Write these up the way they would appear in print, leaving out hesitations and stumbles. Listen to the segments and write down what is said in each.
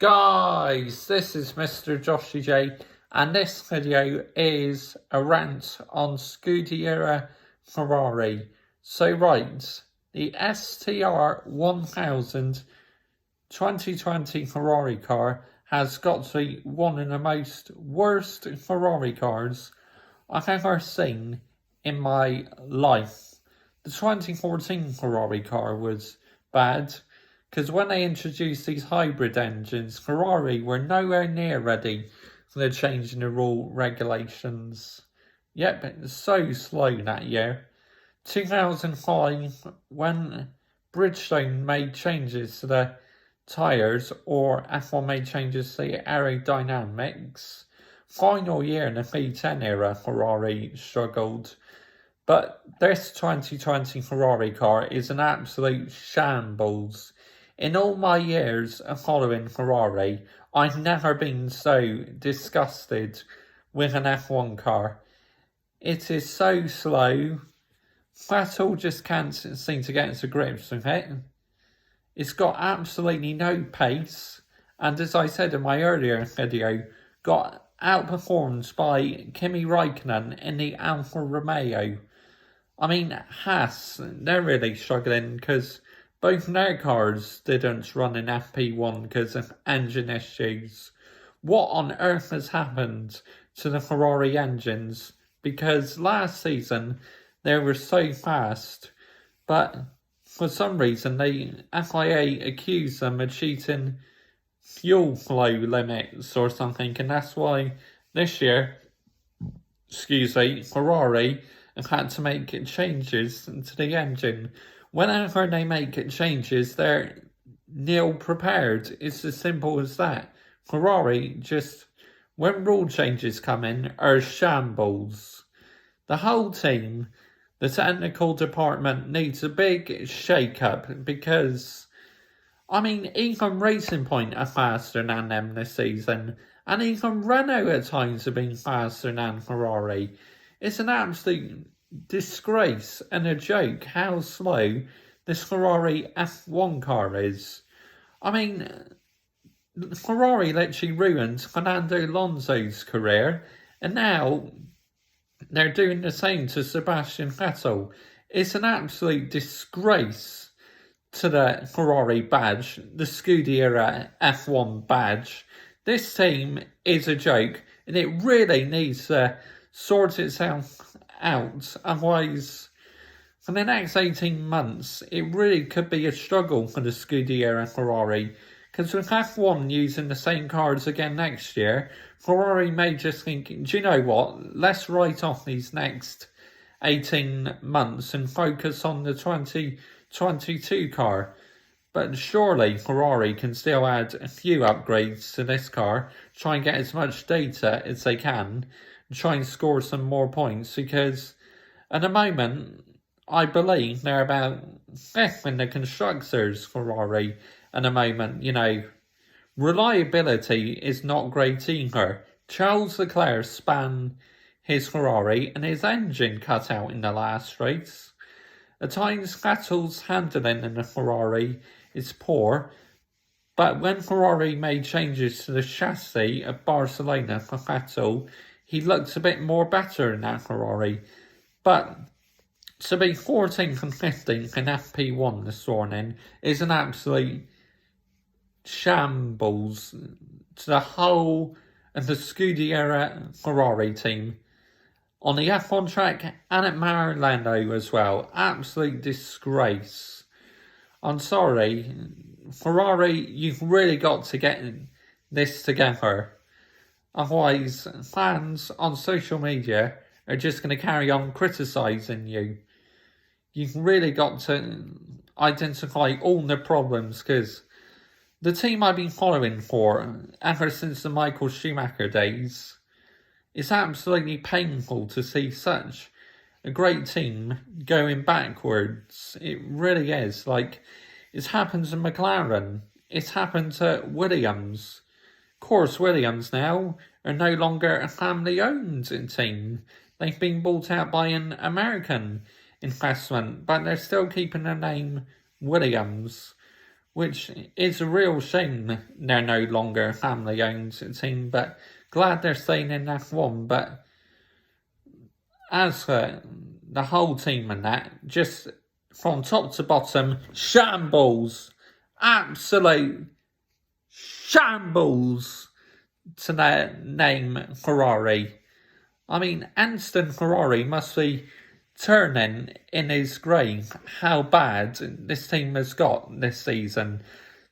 Guys, this is Mr. Joshy J, and this video is a rant on Scuderia Ferrari. So right, the STR 1000 2020 Ferrari car has got to be one of the most worst Ferrari cars I've ever seen in my life. The 2014 Ferrari car was bad, because when they introduced these hybrid engines, Ferrari were nowhere near ready for the change in the rule regulations. Yep, it was so slow that year. 2005, when Bridgestone made changes to the tyres, or F1 made changes to the aerodynamics. Final year in the V10 era, Ferrari struggled. But this 2020 Ferrari car is an absolute shambles. In all my years of following Ferrari, I've never been so disgusted with an F1 car. It is so slow. Vettel just can't seem to get into grips with it. It's got absolutely no pace, and as I said in my earlier video, got outperformed by Kimi Räikkönen in the Alfa Romeo. I mean, Haas, they're really struggling because both their cars didn't run in FP1 because of engine issues. What on earth has happened to the Ferrari engines? Because last season they were so fast, but for some reason the FIA accused them of cheating fuel flow limits or something, and that's why this year, Ferrari have had to make changes to the engine. Whenever they make changes, they're nil prepared. It's as simple as that. Ferrari just, when rule changes come in, are shambles. The whole team, the technical department, needs a big shake-up because, I mean, even Racing Point are faster than them this season, and even Renault at times have been faster than Ferrari. It's an absolute disgrace and a joke how slow this Ferrari F1 car is. I mean, Ferrari literally ruined Fernando Alonso's career, and now they're doing the same to Sebastian Vettel. It's an absolute disgrace to the Ferrari badge, the Scuderia F1 badge. This team is a joke, and it really needs to sort itself out. Otherwise, for the next 18 months, it really could be a struggle for the Scuderia Ferrari. Because with F1 using the same cars again next year, Ferrari may just think, do you know what, let's write off these next 18 months and focus on the 2022 car. But surely Ferrari can still add a few upgrades to this car, try and get as much data as they can, and try and score some more points, because at the moment, I believe they're about 5th in the Constructors, Ferrari, at the moment. You know, reliability is not great either. Charles Leclerc spun his Ferrari and his engine cut out in the last race. At times, Vettel's handling in the Ferrari is poor, but when Ferrari made changes to the chassis at Barcelona for Vettel, he looked a bit more better in that Ferrari. But to be 14th and 15th in FP1 this morning is an absolute shambles to the whole of the Scuderia Ferrari team. On the F1 track and at Maranello as well. Absolute disgrace. I'm sorry, Ferrari, you've really got to get this together. Otherwise, fans on social media are just going to carry on criticising you. You've really got to identify all the problems, because the team I've been following for ever since the Michael Schumacher days, it's absolutely painful to see such a great team going backwards. It really is. Like, it's happened to McLaren. It's happened to Williams. Of course, Williams now are no longer a family-owned team. They've been bought out by an American investment, but they're still keeping the name Williams. which is a real shame they're no longer a family-owned team, but glad they're staying in F1. But as for the whole team and that, just from top to bottom, shambles. Absolute shambles to their name Ferrari. I mean, Anston Ferrari must be turning in his grave how bad this team has got this season.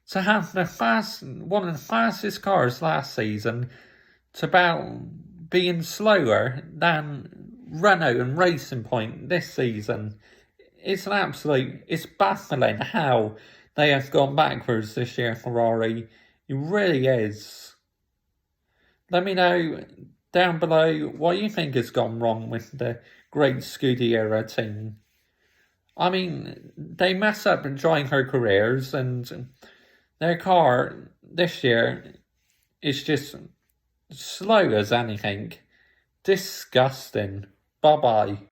To have one of the fastest cars last season to about being slower than Renault and Racing Point this season. It's baffling how they have gone backwards this year, Ferrari. It really is. Let me know down below what you think has gone wrong with the great Scuderia team. I mean, they mess up during her careers, and their car this year is just slow as anything. Disgusting. Bye-bye.